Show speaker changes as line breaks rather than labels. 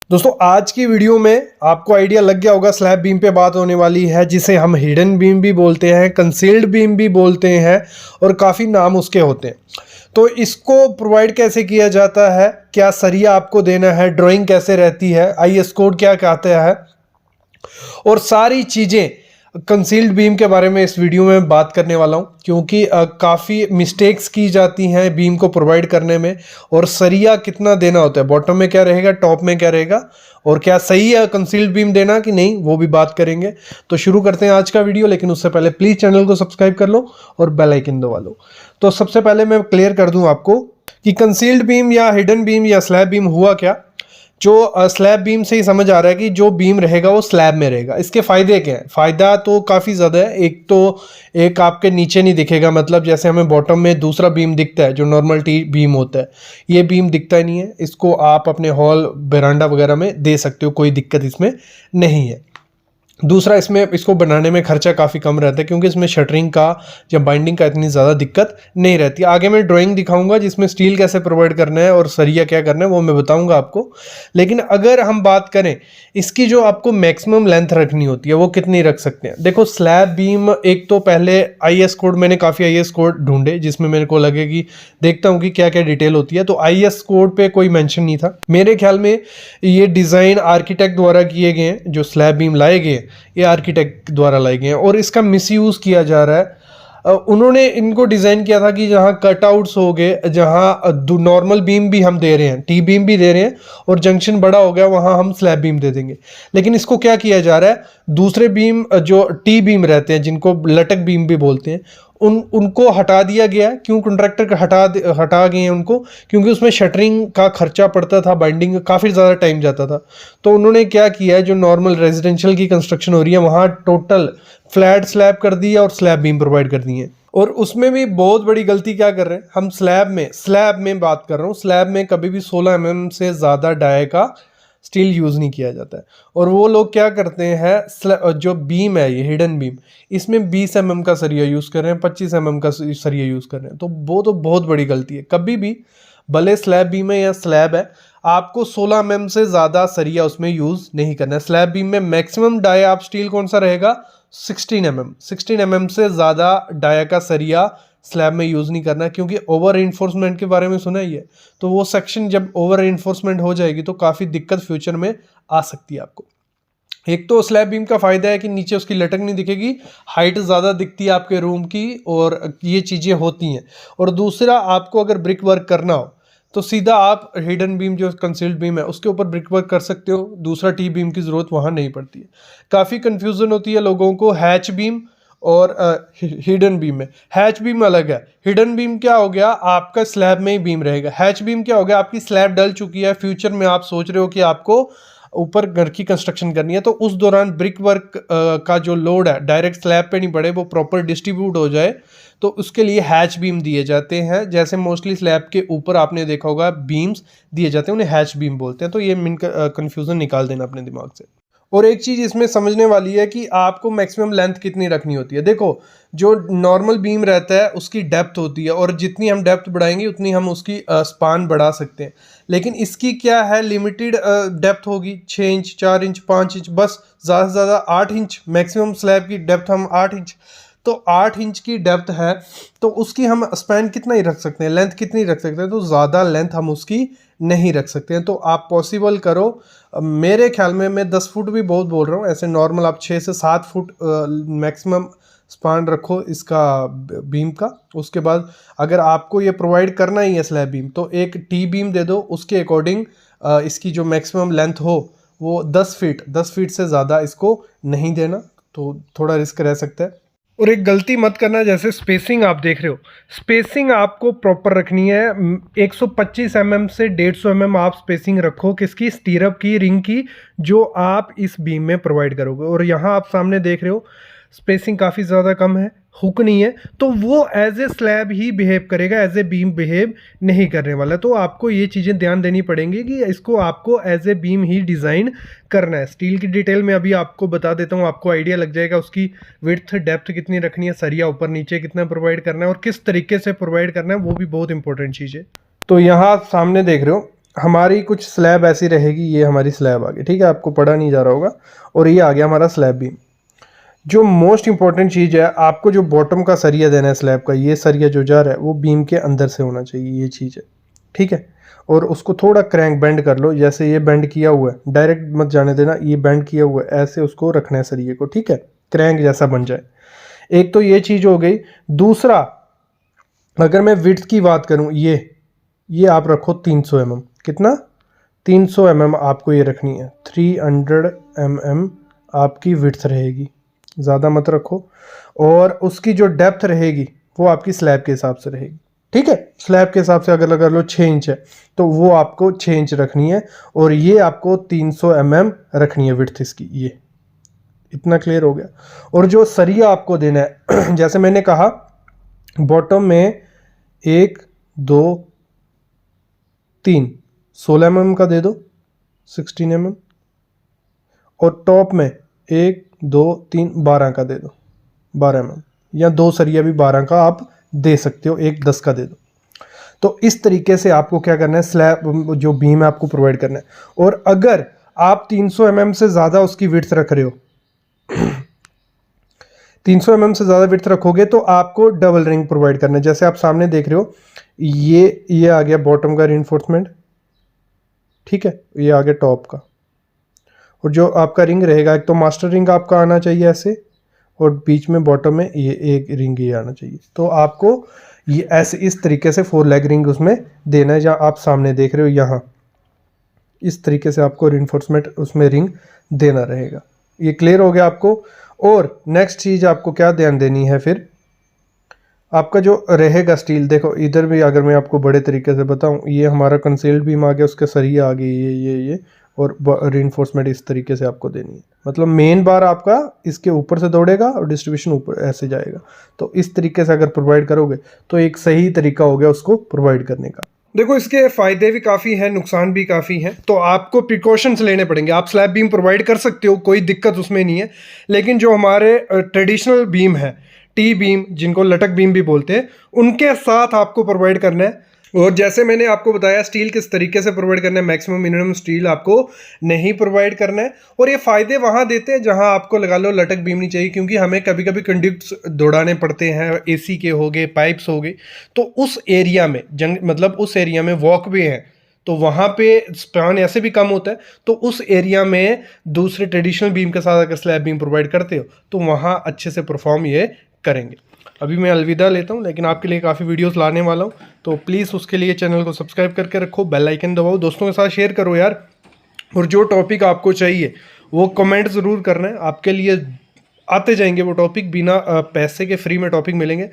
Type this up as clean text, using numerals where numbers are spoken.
दोस्तों आज की वीडियो में आपको आइडिया लग गया होगा, स्लैब बीम पे बात होने वाली है जिसे हम हिडन बीम भी बोलते हैं, कंसील्ड बीम भी बोलते हैं और काफ़ी नाम उसके होते हैं। तो इसको प्रोवाइड कैसे किया जाता है, क्या सरिया आपको देना है, ड्राइंग कैसे रहती है, आईएस कोड क्या कहता है और सारी चीज़ें कंसील्ड बीम के बारे में इस वीडियो में बात करने वाला हूं, क्योंकि काफ़ी मिस्टेक्स की जाती हैं बीम को प्रोवाइड करने में। और सरिया कितना देना होता है, बॉटम में क्या रहेगा, टॉप में क्या रहेगा, और क्या सही है कंसील्ड बीम देना कि नहीं, वो भी बात करेंगे। तो शुरू करते हैं आज का वीडियो, लेकिन उससे पहले प्लीज़ चैनल को सब्सक्राइब कर लो और बेल आइकन दबा लो। तो सबसे पहले मैं क्लियर कर दूं आपको कि कंसील्ड बीम या हिडन बीम या स्लैब बीम हुआ क्या। जो स्लैब बीम से ही समझ आ रहा है कि जो बीम रहेगा वो स्लैब में रहेगा। इसके फायदे क्या है? फायदा तो काफ़ी ज़्यादा है। एक तो एक आपके नीचे नहीं दिखेगा, मतलब जैसे हमें बॉटम में दूसरा बीम दिखता है जो नॉर्मल टी बीम होता है, ये बीम दिखता ही नहीं है। इसको आप अपने हॉल बरांडा वगैरह में दे सकते हो, कोई दिक्कत इसमें नहीं है। दूसरा, इसमें इसको बनाने में खर्चा काफ़ी कम रहता है, क्योंकि इसमें शटरिंग का या बाइंडिंग का इतनी ज़्यादा दिक्कत नहीं रहती। आगे मैं ड्राइंग दिखाऊंगा जिसमें स्टील कैसे प्रोवाइड करना है और सरिया क्या करना है वो मैं बताऊंगा आपको। लेकिन अगर हम बात करें इसकी जो आपको मैक्सिमम लेंथ रखनी होती है वो कितनी रख सकते हैं। देखो स्लैब बीम, एक तो पहले आईएस कोड, मैंने काफ़ी आईएस कोड ढूंढे जिसमें मेरे को लगे कि देखता हूँ कि क्या क्या डिटेल होती है। तो आईएस कोड पे कोई मेंशन नहीं था। मेरे ख्याल में ये डिज़ाइन आर्किटेक्ट द्वारा किए गए हैं, जो स्लैब बीम लाए गए ये आर्किटेक्ट द्वारा लाए गए हैं और इसका मिसयूज़ किया जा रहा है। उन्होंने इनको डिज़ाइन किया था कि जहाँ कटआउट्स हो गए, जहाँ नॉर्मल बीम भी हम दे रहे हैं, टी बीम भी दे रहे हैं और जंक्शन बड़ा हो गया, वहाँ हम स्लैब बीम दे देंगे। लेकिन इसको क्या किया जा रहा है, दूसरे बीम जो टी बीम रहते हैं जिनको लटक बीम भी बोलते हैं, उनको हटा दिया गया। क्यों कॉन्ट्रैक्टर हटा गए हैं उनको? क्योंकि उसमें शटरिंग का खर्चा पड़ता था, बाइंडिंग का काफ़ी ज़्यादा टाइम जाता था। तो उन्होंने क्या किया है, जो नॉर्मल रेजिडेंशियल की कंस्ट्रक्शन हो रही है वहाँ टोटल फ्लैट स्लैब कर दी है और स्लैब बीम प्रोवाइड कर दी है। और उसमें भी बहुत बड़ी गलती क्या कर रहे हैं हम, स्लैब में बात कर रहा हूँ, स्लैब में कभी भी 16 mm से ज़्यादा डाई का स्टील यूज़ नहीं किया जाता है। और वो लोग क्या करते हैं, जो बीम है ये हिडन बीम, इसमें 20 mm का सरिया यूज़ कर रहे हैं, 25 mm का सरिया यूज़ कर रहे हैं। तो वो तो बहुत बड़ी गलती है। कभी भी, भले स्लैब बीम है या स्लैब है, आपको 16 mm से ज़्यादा सरिया उसमें यूज़ नहीं करना है। स्लैब बीम में मैक्सिमम डाई आप स्टील कौन सा रहेगा, 16 mm से ज़्यादा डाई का सरिया स्लैब में यूज़ नहीं करना है। क्योंकि ओवर इन्फोर्समेंट के बारे में सुना ही है, तो वो सेक्शन जब ओवर इन्फोर्समेंट हो जाएगी तो काफ़ी दिक्कत फ्यूचर में आ सकती है आपको। एक तो स्लैब बीम का फ़ायदा है कि नीचे उसकी लटक नहीं दिखेगी, हाइट ज़्यादा दिखती है आपके रूम की, और ये चीज़ें होती हैं। और दूसरा, आपको अगर ब्रिक वर्क करना हो तो सीधा आप हिडन बीम जो कंसील्ड बीम है उसके ऊपर ब्रिक वर्क कर सकते हो, दूसरा टी बीम की ज़रूरत वहाँ नहीं पड़ती है। काफ़ी कन्फ्यूज़न होती है लोगों को हैच बीम और हिडन बीम में। हैच बीम अलग है। हिडन बीम क्या हो गया, आपका स्लैब में ही बीम रहेगा। हैच बीम क्या हो गया, आपकी स्लैब डल चुकी है, फ्यूचर में आप सोच रहे हो कि आपको ऊपर घर की कंस्ट्रक्शन करनी है, तो उस दौरान ब्रिक वर्क का जो लोड है डायरेक्ट स्लैब पे नहीं पड़े, वो प्रॉपर डिस्ट्रीब्यूट हो जाए, तो उसके लिए हैच बीम दिए जाते हैं। जैसे मोस्टली स्लैब के ऊपर आपने देखा होगा बीम्स दिए जाते हैं, उन्हें हैच बीम बोलते हैं। तो ये मिन कन्फ्यूज़न निकाल देना अपने दिमाग से। और एक चीज़ इसमें समझने वाली है कि आपको मैक्सिमम लेंथ कितनी रखनी होती है। देखो, जो नॉर्मल बीम रहता है उसकी डेप्थ होती है, और जितनी हम डेप्थ बढ़ाएंगे उतनी हम उसकी स्पान बढ़ा सकते हैं। लेकिन इसकी क्या है, लिमिटेड डेप्थ होगी, 6 इंच, 4 इंच, 5 इंच, बस ज़्यादा से ज़्यादा 8 इंच मैक्सिमम स्लैब की डेप्थ, हम 8 इंच। तो 8 इंच की डेप्थ है, तो उसकी हम स्पैन कितना ही रख सकते हैं, लेंथ कितनी रख सकते हैं, तो ज़्यादा लेंथ हम उसकी नहीं रख सकते हैं। तो आप पॉसिबल करो, मेरे ख्याल में मैं 10 फुट भी बहुत बोल रहा हूँ, ऐसे नॉर्मल आप 6 से 7 फुट मैक्सिमम स्पान रखो इसका बीम का। उसके बाद अगर आपको ये प्रोवाइड करना ही है स्लैब बीम, तो एक टी बीम दे दो, उसके अकॉर्डिंग इसकी जो मैक्सिमम लेंथ हो वो 10 फीट से ज़्यादा इसको नहीं देना, तो थोड़ा रिस्क रह सकता है। और एक गलती मत करना, जैसे स्पेसिंग आप देख रहे हो, स्पेसिंग आपको प्रॉपर रखनी है। 125 mm से 150 mm आप स्पेसिंग रखो, किसकी, स्टीरअप की, रिंग की, जो आप इस बीम में प्रोवाइड करोगे। और यहाँ आप सामने देख रहे हो स्पेसिंग काफ़ी ज़्यादा कम है, हुक नहीं है, तो वो एज ए स्लैब ही बिहेव करेगा, एज ए बीम बिहेव नहीं करने वाला। तो आपको ये चीज़ें ध्यान देनी पड़ेंगी कि इसको आपको एज ए बीम ही डिज़ाइन करना है। स्टील की डिटेल में अभी आपको बता देता हूँ, आपको आइडिया लग जाएगा उसकी विड्थ डेप्थ कितनी रखनी है, सरिया ऊपर नीचे कितना प्रोवाइड करना है और किस तरीके से प्रोवाइड करना है, वो भी बहुत इंपॉर्टेंट चीज़ है। तो यहाँ आप सामने देख रहे हो हमारी कुछ स्लैब ऐसी रहेगी, ये हमारी स्लैब आ गई, ठीक है, आपको पढ़ा नहीं जा रहा होगा। और ये आ गया हमारा स्लैब बीम। जो मोस्ट इंपॉर्टेंट चीज़ है, आपको जो बॉटम का सरिया देना है स्लैब का, ये सरिया जो जा रहा है वो बीम के अंदर से होना चाहिए, ये चीज़ है, ठीक है। और उसको थोड़ा क्रैंक बेंड कर लो, जैसे ये बेंड किया हुआ है, डायरेक्ट मत जाने देना, ये बेंड किया हुआ है, ऐसे उसको रखना है सरिये को, ठीक है, क्रैंक जैसा बन जाए। एक तो ये चीज़ हो गई। दूसरा, अगर मैं विड्थ की बात करूं, ये आप रखो 300 mm। कितना? 300 mm आपको ये रखनी है। 300 mm आपकी विड्थ रहेगी, ज़्यादा मत रखो। और उसकी जो डेप्थ रहेगी वो आपकी स्लैब के हिसाब से रहेगी, ठीक है। स्लैब के हिसाब से अगर लगा लो 6 इंच है तो वो आपको 6 इंच रखनी है। और ये आपको 300 mm रखनी है विड्थ इसकी। ये इतना क्लियर हो गया। और जो सरिया आपको देना है जैसे मैंने कहा, बॉटम में 1 2 3 16 mm का दे दो, 16 mm। और टॉप में 1 2 3 12 का दे दो, 12 mm। या 2 सरिया भी 12 का आप दे सकते हो, एक 10 का दे दो। तो इस तरीके से आपको क्या करना है, स्लैब जो बीम है आपको प्रोवाइड करना है। और अगर आप 300 mm से ज़्यादा उसकी विड्थ रख रहे हो 300 mm से ज़्यादा विड्थ रखोगे तो आपको डबल रिंग प्रोवाइड करना है। जैसे आप सामने देख रहे हो, ये आ गया बॉटम का रीइंफोर्समेंट, ठीक है, ये आ गया टॉप का। और जो आपका रिंग रहेगा, एक तो मास्टर रिंग आपका आना चाहिए ऐसे, और बीच में बॉटम में ये एक रिंग ये आना चाहिए। तो आपको ये ऐसे इस तरीके से 4 लेग रिंग उसमें देना है, जहाँ आप सामने देख रहे हो यहाँ इस तरीके से आपको रीइंफोर्समेंट उसमें रिंग देना रहेगा। ये क्लियर हो गया आपको। और नेक्स्ट चीज़ आपको क्या ध्यान देनी है, फिर आपका जो रहेगा स्टील, देखो इधर भी अगर मैं आपको बड़े तरीके से बताऊं, ये हमारा कंसील्ड बीम आ गया, उसके सरिया आ गई, ये और रीइंफोर्समेंट इस तरीके से आपको देनी है। मतलब मेन बार आपका इसके ऊपर से दौड़ेगा और डिस्ट्रीब्यूशन ऊपर ऐसे जाएगा। तो इस तरीके से अगर प्रोवाइड करोगे तो एक सही तरीका हो गया उसको प्रोवाइड करने का। देखो इसके फ़ायदे भी काफ़ी हैं, नुकसान भी काफ़ी हैं, तो आपको प्रिकॉशंस लेने पड़ेंगे। आप स्लैब बीम प्रोवाइड कर सकते हो, कोई दिक्कत उसमें नहीं है। लेकिन जो हमारे ट्रेडिशनल बीम है, टी बीम जिनको लटक बीम भी बोलते हैं, उनके साथ आपको प्रोवाइड करना है। और जैसे मैंने आपको बताया स्टील किस तरीके से प्रोवाइड करना है, मैक्सिमम मिनिमम स्टील आपको नहीं प्रोवाइड करना है। और ये फ़ायदे वहाँ देते हैं जहाँ आपको लगा लो लटक बीम नहीं चाहिए, क्योंकि हमें कभी कभी कंडक्ट्स दौड़ाने पड़ते हैं, एसी के हो गए, पाइप्स हो गए, तो उस एरिया में मतलब उस एरिया में वॉकवे है, तो वहाँ पे स्पान ऐसे भी कम होता है। तो उस एरिया में दूसरे ट्रेडिशनल बीम के साथ अगर स्लैब बीम प्रोवाइड करते हो तो वहाँ अच्छे से परफॉर्म ये करेंगे। अभी मैं अलविदा लेता हूँ, लेकिन आपके लिए काफ़ी वीडियोस लाने वाला हूँ, तो प्लीज़ उसके लिए चैनल को सब्सक्राइब करके रखो, बेल आइकन दबाओ, दोस्तों के साथ शेयर करो यार। और जो टॉपिक आपको चाहिए वो कमेंट ज़रूर करना है, आपके लिए आते जाएंगे वो टॉपिक, बिना पैसे के फ्री में टॉपिक मिलेंगे।